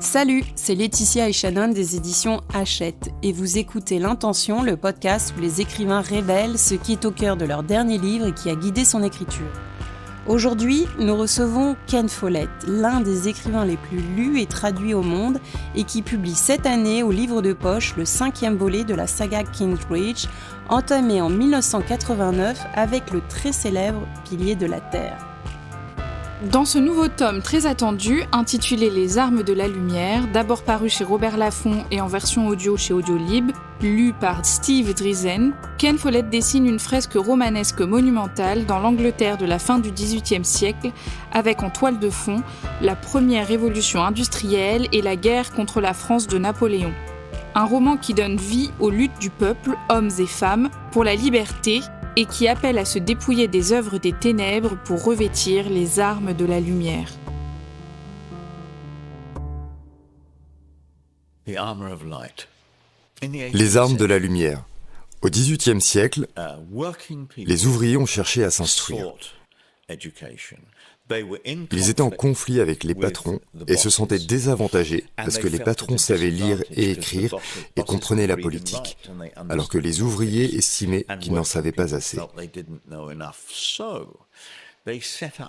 Salut, c'est Laetitia et Shannon des éditions Hachette et vous écoutez L'Intention, le podcast où les écrivains révèlent ce qui est au cœur de leur dernier livre et qui a guidé son écriture. Aujourd'hui, nous recevons Ken Follett, l'un des écrivains les plus lus et traduits au monde et qui publie cette année au livre de poche le 5e volet de la saga Kingsbridge, entamé en 1989 avec le très célèbre Pilier de la Terre. Dans ce nouveau tome très attendu, intitulé Les Armes de la Lumière, d'abord paru chez Robert Laffont et en version audio chez Audiolib, lu par Steve Driesen, Ken Follett dessine une fresque romanesque monumentale dans l'Angleterre de la fin du XVIIIe siècle, avec en toile de fond la première révolution industrielle et la guerre contre la France de Napoléon. Un roman qui donne vie aux luttes du peuple, hommes et femmes, pour la liberté, et qui appelle à se dépouiller des œuvres des ténèbres pour revêtir les armes de la lumière. Les armes de la lumière. Au XVIIIe siècle, les ouvriers ont cherché à s'instruire. Ils étaient en conflit avec les patrons et se sentaient désavantagés parce que les patrons savaient lire et écrire et comprenaient la politique, alors que les ouvriers estimaient qu'ils n'en savaient pas assez.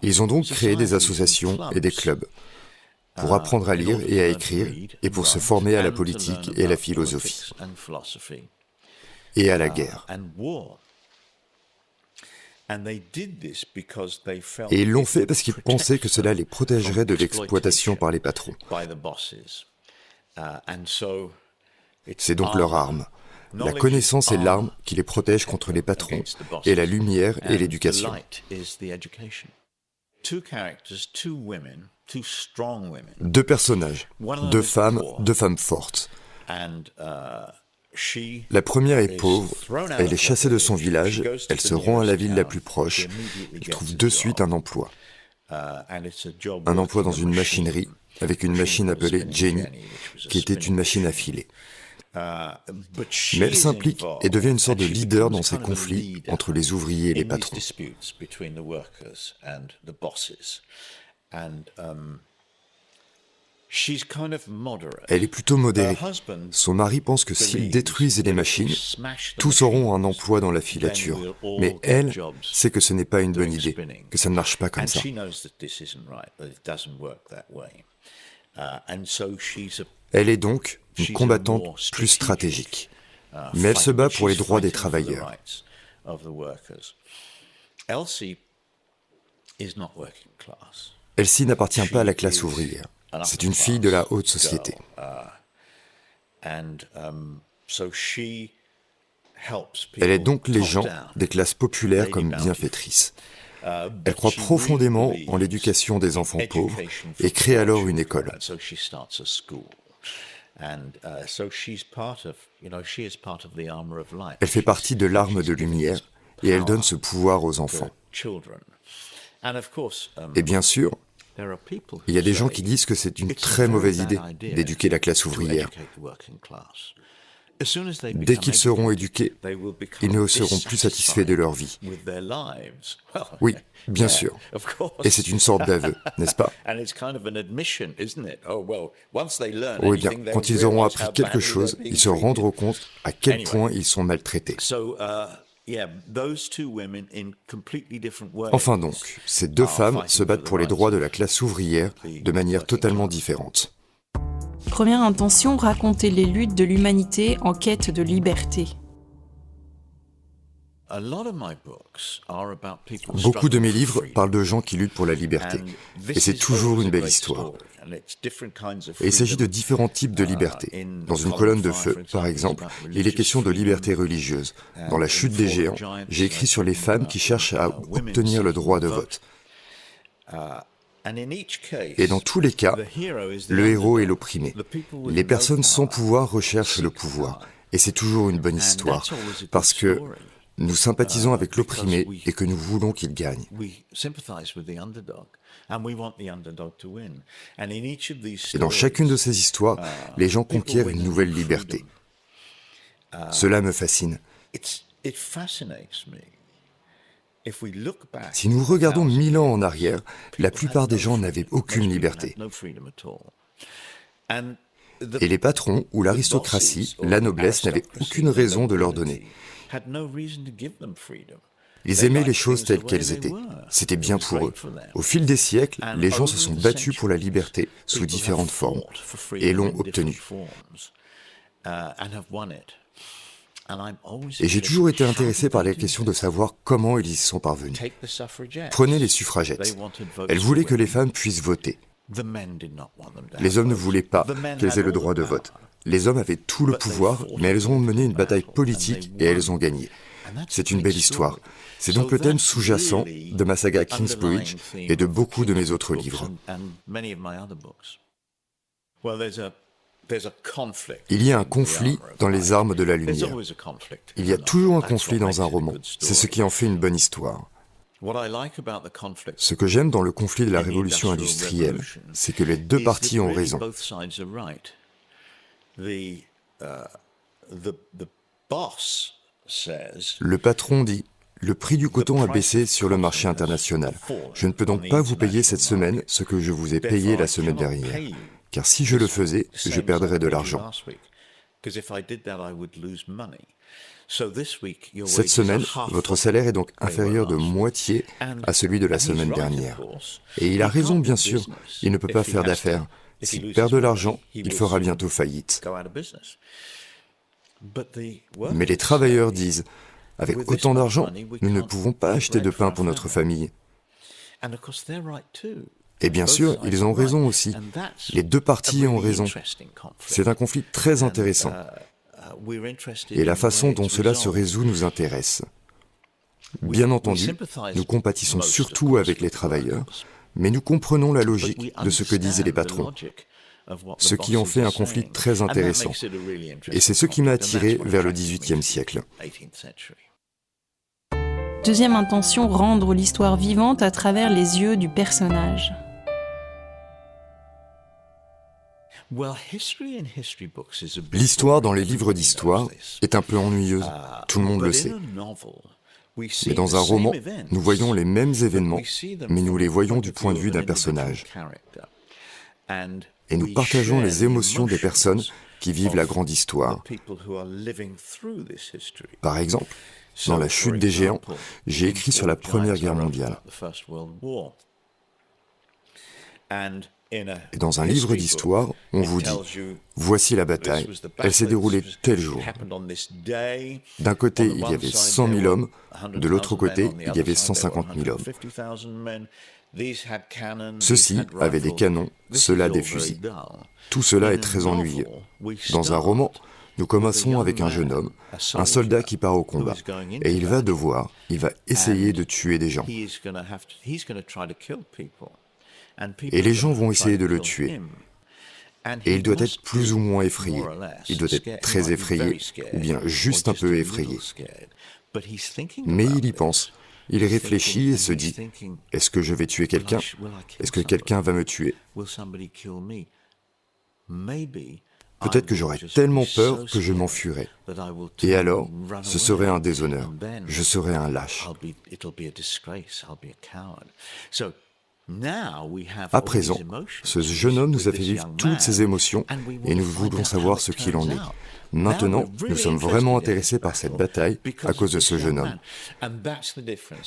Ils ont donc créé des associations et des clubs pour apprendre à lire et à écrire et pour se former à la politique et à la philosophie et à la guerre. Et ils l'ont fait parce qu'ils pensaient que cela les protégerait de l'exploitation par les patrons. C'est donc leur arme. La connaissance est l'arme qui les protège contre les patrons, et la lumière est l'éducation. Deux personnages, deux femmes fortes. La première est pauvre, elle est chassée de son village, elle se rend à la ville la plus proche, elle trouve de suite un emploi. Un emploi dans une machinerie, avec une machine appelée Jenny, qui était une machine à filer. Mais elle s'implique et devient une sorte de leader dans ces conflits entre les ouvriers et les patrons. Elle est plutôt modérée. Son mari pense que s'ils détruisent les machines, tous auront un emploi dans la filature. Mais elle sait que ce n'est pas une bonne idée, que ça ne marche pas comme ça. Elle est donc une combattante plus stratégique. Mais elle se bat pour les droits des travailleurs. Elsie n'appartient pas à la classe ouvrière. C'est une fille de la haute société. Elle aide donc les gens des classes populaires comme bienfaitrice. Elle croit profondément en l'éducation des enfants pauvres et crée alors une école. Elle fait partie de l'arme de lumière et elle donne ce pouvoir aux enfants. Et bien sûr, il y a des gens qui disent que c'est une très mauvaise idée d'éduquer la classe ouvrière. Dès qu'ils seront éduqués, ils ne seront plus satisfaits de leur vie. Oui, bien sûr. Et c'est une sorte d'aveu, n'est-ce pas? Oui, bien, quand ils auront appris quelque chose, ils se rendront compte à quel point ils sont maltraités. Enfin donc, ces deux femmes se battent pour les droits de la classe ouvrière de manière totalement différente. Première intention, raconter les luttes de l'humanité en quête de liberté. Beaucoup de mes livres parlent de gens qui luttent pour la liberté, et c'est toujours une belle histoire. Et il s'agit de différents types de liberté. Dans une colonne de feu, par exemple, il est question de liberté religieuse. Dans La chute des géants, j'ai écrit sur les femmes qui cherchent à obtenir le droit de vote. Et dans tous les cas, le héros est l'opprimé. Les personnes sans pouvoir recherchent le pouvoir. Et c'est toujours une bonne histoire, parce que nous sympathisons avec l'opprimé et que nous voulons qu'il gagne. Et dans chacune de ces histoires, les gens conquièrent une nouvelle liberté. Cela me fascine. Si nous regardons 1000 ans en arrière, la plupart des gens n'avaient aucune liberté. Et les patrons ou l'aristocratie, la noblesse, n'avaient aucune raison de leur donner. Ils aimaient les choses telles qu'elles étaient. C'était bien pour eux. Au fil des siècles, les gens se sont battus pour la liberté sous différentes formes et l'ont obtenue. Et j'ai toujours été intéressé par la question de savoir comment ils y sont parvenus. Prenez les suffragettes. Elles voulaient que les femmes puissent voter. Les hommes ne voulaient pas qu'elles aient le droit de vote. Les hommes avaient tout le pouvoir, mais elles ont mené une bataille politique et elles ont gagné. C'est une belle histoire. C'est donc le thème sous-jacent de ma saga Kingsbridge et de beaucoup de mes autres livres. Il y a un conflit dans les armes de la lumière. Il y a toujours un conflit dans un roman. C'est ce qui en fait une bonne histoire. Ce que j'aime dans le conflit de la révolution industrielle, c'est que les deux parties ont raison. Le patron dit « Le prix du coton a baissé sur le marché international. Je ne peux donc pas vous payer cette semaine ce que je vous ai payé la semaine dernière. Car si je le faisais, je perdrais de l'argent. Cette semaine, votre salaire est donc inférieur de moitié à celui de la semaine dernière. Et il a raison, bien sûr, il ne peut pas faire d'affaires. S'il perd de l'argent, il fera bientôt faillite. Mais les travailleurs disent, avec autant d'argent, nous ne pouvons pas acheter de pain pour notre famille. Et bien sûr, ils ont raison aussi. Les deux parties ont raison. C'est un conflit très intéressant. Et la façon dont cela se résout nous intéresse. Bien entendu, nous compatissons surtout avec les travailleurs, mais nous comprenons la logique de ce que disaient les patrons, ce qui en fait un conflit très intéressant. Et c'est ce qui m'a attiré vers le XVIIIe siècle. Deuxième intention, rendre l'histoire vivante à travers les yeux du personnage. L'histoire dans les livres d'histoire est un peu ennuyeuse, tout le monde le sait. Mais dans un roman, nous voyons les mêmes événements, mais nous les voyons du point de vue d'un personnage. Et nous partageons les émotions des personnes qui vivent la grande histoire. Par exemple, dans La chute des géants, j'ai écrit sur la Première Guerre mondiale. Et dans un livre d'histoire, on vous dit « Voici la bataille, elle s'est déroulée tel jour. D'un côté, il y avait 100 000 hommes, de l'autre côté, il y avait 150 000 hommes. Ceux-ci avaient des canons, ceux-là des fusils. Tout cela est très ennuyeux. Dans un roman, nous commençons avec un jeune homme, un soldat qui part au combat, et il va essayer de tuer des gens. Et les gens vont essayer de le tuer. Et il doit être plus ou moins effrayé. Il doit être très effrayé, ou bien juste un peu effrayé. Mais il y pense. Il réfléchit et se dit, est-ce que je vais tuer quelqu'un? Est-ce que quelqu'un va me tuer? Peut-être que j'aurais tellement peur que je m'enfuirais. Et alors, ce serait un déshonneur. Je serais un lâche. À présent, ce jeune homme nous a fait vivre toutes ses émotions et nous voulons savoir ce qu'il en est. Maintenant, nous sommes vraiment intéressés par cette bataille à cause de ce jeune homme.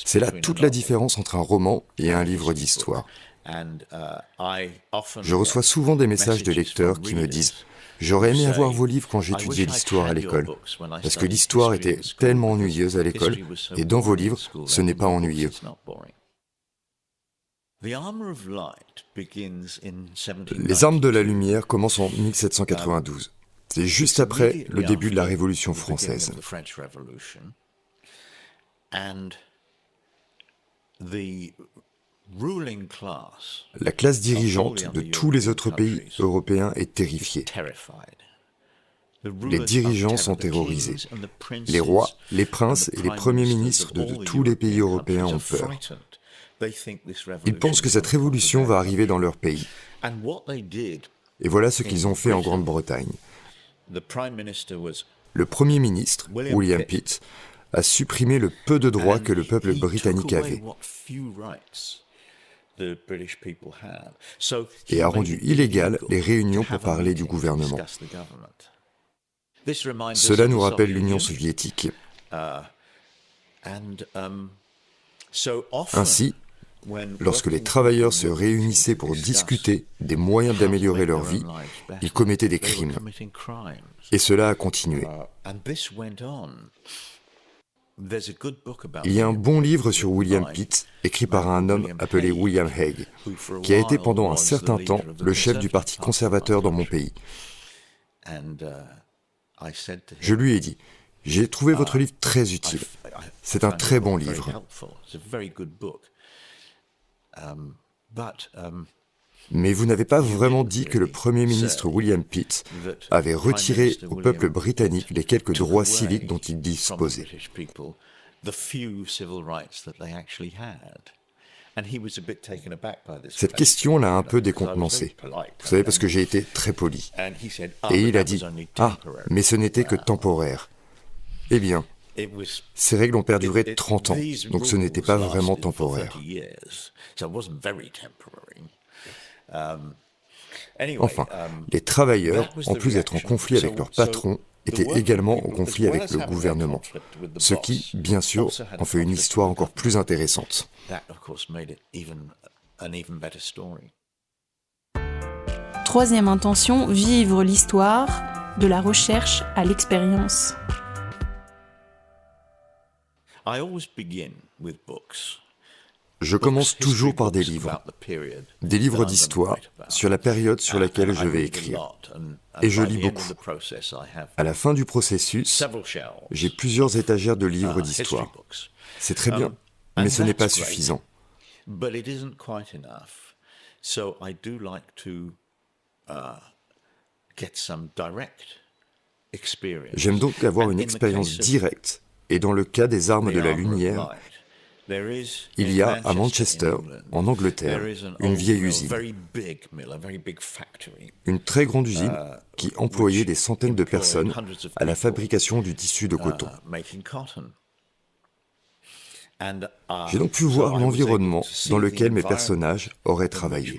C'est là toute la différence entre un roman et un livre d'histoire. Je reçois souvent des messages de lecteurs qui me disent « J'aurais aimé avoir vos livres quand j'étudiais l'histoire à l'école, parce que l'histoire était tellement ennuyeuse à l'école, et dans vos livres, ce n'est pas ennuyeux. » Les armes de la lumière commencent en 1792. C'est juste après le début de la Révolution française. La classe dirigeante de tous les autres pays européens est terrifiée. Les dirigeants sont terrorisés. Les rois, les princes et les premiers ministres de tous les pays européens ont peur. Ils pensent que cette révolution va arriver dans leur pays. Et voilà ce qu'ils ont fait en Grande-Bretagne. Le Premier ministre, William Pitt, a supprimé le peu de droits que le peuple britannique avait. et a rendu illégales les réunions pour parler du gouvernement. Cela nous rappelle l'Union soviétique. Ainsi, lorsque les travailleurs se réunissaient pour discuter des moyens d'améliorer leur vie, ils commettaient des crimes. Et cela a continué. Il y a un bon livre sur William Pitt, écrit par un homme appelé William Hague, qui a été pendant un certain temps le chef du parti conservateur dans mon pays. Je lui ai dit, « J'ai trouvé votre livre très utile. C'est un très bon livre. Mais vous n'avez pas vraiment dit que le Premier ministre William Pitt avait retiré au peuple britannique les quelques droits civiques dont il disposait. » Cette question l'a un peu décontenancé. Vous savez, parce que j'ai été très poli. Et il a dit, « Ah, mais ce n'était que temporaire. » Eh bien, ces règles ont perduré 30 ans, donc ce n'était pas vraiment temporaire. Enfin, les travailleurs, en plus d'être en conflit avec leur patron, étaient également en conflit avec le gouvernement, ce qui, bien sûr, en fait une histoire encore plus intéressante. Troisième intention, vivre l'histoire, de la recherche à l'expérience. Je commence toujours par des livres d'histoire sur la période sur laquelle je vais écrire. Et je lis beaucoup. À la fin du processus, j'ai plusieurs étagères de livres d'histoire. C'est très bien, mais ce n'est pas suffisant. J'aime donc avoir une expérience directe, et dans le cas des armes de la lumière, il y a à Manchester, en Angleterre, une vieille usine. Une très grande usine qui employait des centaines de personnes à la fabrication du tissu de coton. J'ai donc pu voir l'environnement dans lequel mes personnages auraient travaillé.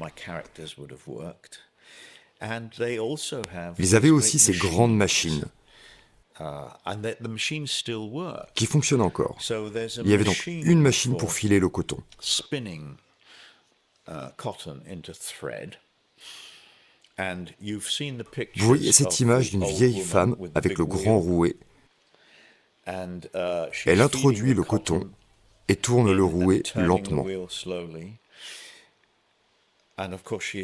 Ils avaient aussi ces grandes machines qui fonctionnent encore. Il y avait donc une machine pour filer le coton. Vous voyez cette image d'une vieille femme avec le grand rouet. Elle introduit le coton et tourne le rouet lentement.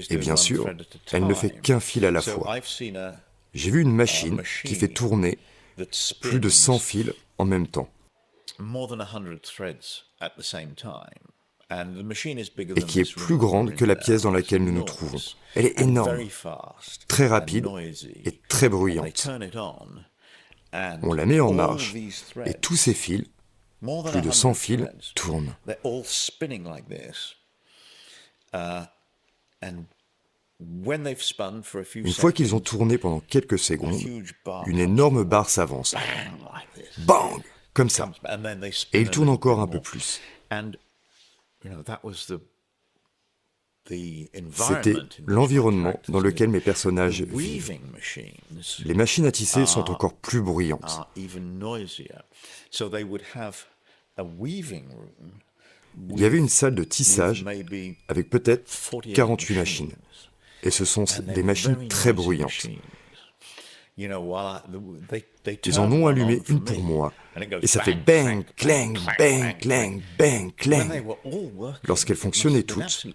Et bien sûr, elle ne fait qu'un fil à la fois. J'ai vu une machine qui fait tourner plus de 100 fils en même temps. Et qui est plus grande que la pièce dans laquelle nous nous trouvons. Elle est énorme, très rapide et très bruyante. On la met en marche et tous ces fils, plus de 100 fils, tournent. Une fois qu'ils ont tourné pendant quelques secondes, une énorme barre s'avance. Bang! Comme ça. Et ils tournent encore un peu plus. C'était l'environnement dans lequel mes personnages vivent. Les machines à tisser sont encore plus bruyantes. Il y avait une salle de tissage avec peut-être 48 machines. Et ce sont des machines très bruyantes. Ils en ont allumé une pour moi, et ça fait bang, clang, bang, clang, bang, clang. Lorsqu'elles fonctionnaient toutes,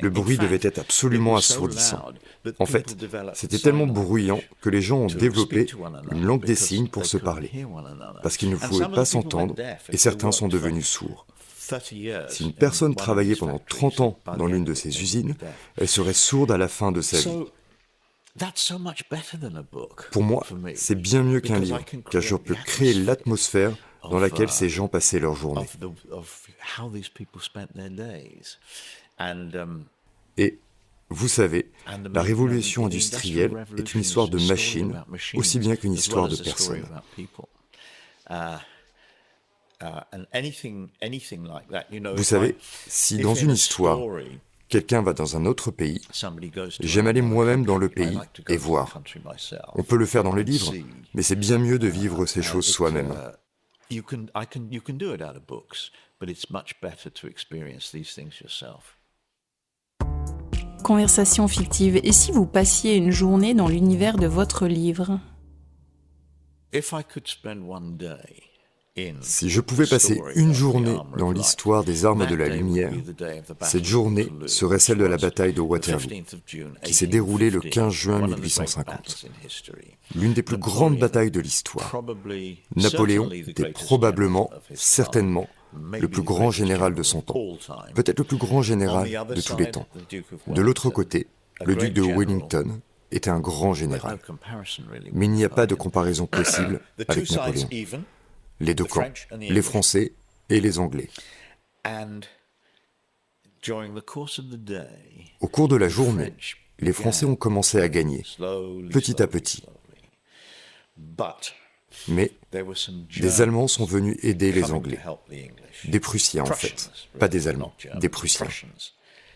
le bruit devait être absolument assourdissant. En fait, c'était tellement bruyant que les gens ont développé une langue des signes pour se parler, parce qu'ils ne pouvaient pas s'entendre, et certains sont devenus sourds. Si une personne travaillait pendant 30 ans dans l'une de ces usines, elle serait sourde à la fin de sa vie. Pour moi, c'est bien mieux qu'un livre, car je peux créer l'atmosphère dans laquelle ces gens passaient leur journée. Et, vous savez, la révolution industrielle est une histoire de machines, aussi bien qu'une histoire de personnes. Vous savez, si dans une histoire, quelqu'un va dans un autre pays, j'aime aller moi-même dans le pays et voir. On peut le faire dans les livres, mais c'est bien mieux de vivre ces choses soi-même. Conversation fictive. Et si vous passiez une journée dans l'univers de votre livre ? Si je pouvais passer une journée dans l'histoire des armes de la lumière, cette journée serait celle de la bataille de Waterloo, qui s'est déroulée le 15 juin 1850. L'une des plus grandes batailles de l'histoire. Napoléon était probablement, certainement, le plus grand général de son temps, peut-être le plus grand général de tous les temps. De l'autre côté, le duc de Wellington était un grand général. Mais il n'y a pas de comparaison possible avec Napoléon. Les deux camps, les Français et les Anglais. Au cours de la journée, les Français ont commencé à gagner, petit à petit. Mais des Allemands sont venus aider les Anglais. Des Prussiens, en fait. Pas des Allemands, des Prussiens.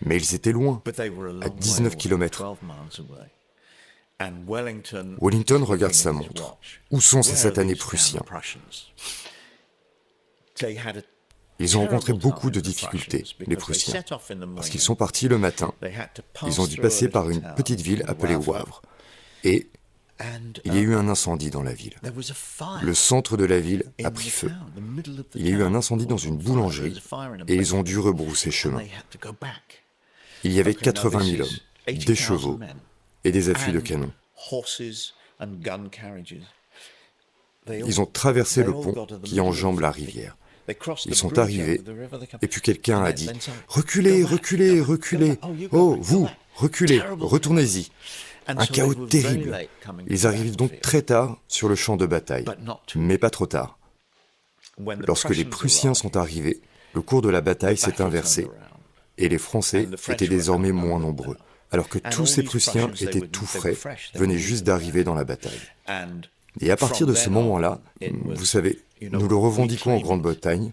Mais ils étaient loin, à 19 kilomètres. Wellington regarde sa montre. Où sont ces satanés Prussiens ? Ils ont rencontré beaucoup de difficultés, les Prussiens, parce qu'ils sont partis le matin. Ils ont dû passer par une petite ville appelée Wavre. Et il y a eu un incendie dans la ville. Le centre de la ville a pris feu. Il y a eu un incendie dans une boulangerie et ils ont dû rebrousser chemin. Il y avait 80 000 hommes, des chevaux et des affûts de canon. Ils ont traversé le pont qui enjambe la rivière. Ils sont arrivés, et puis quelqu'un a dit « Reculez, reculez, reculez ! Oh, vous, reculez, retournez-y !» Un chaos terrible. Ils arrivent donc très tard sur le champ de bataille, mais pas trop tard. Lorsque les Prussiens sont arrivés, le cours de la bataille s'est inversé, et les Français étaient désormais moins nombreux, alors que tous ces Prussiens étaient tout frais, venaient juste d'arriver dans la bataille. Et à partir de ce moment-là, vous savez, nous le revendiquons en Grande-Bretagne,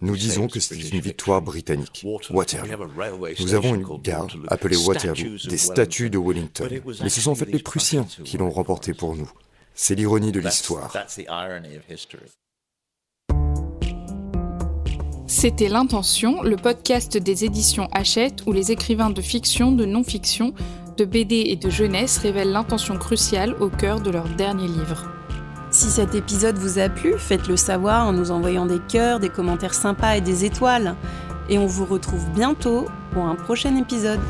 nous disons que c'est une victoire britannique, Waterloo. Nous avons une gare appelée Waterloo, des statues de Wellington. Mais ce sont en fait les Prussiens qui l'ont remporté pour nous. C'est l'ironie de l'histoire. C'était L'Intention, le podcast des éditions Hachette où les écrivains de fiction, de non-fiction, de BD et de jeunesse révèlent l'intention cruciale au cœur de leur dernier livre. Si cet épisode vous a plu, faites-le savoir en nous envoyant des cœurs, des commentaires sympas et des étoiles. Et on vous retrouve bientôt pour un prochain épisode.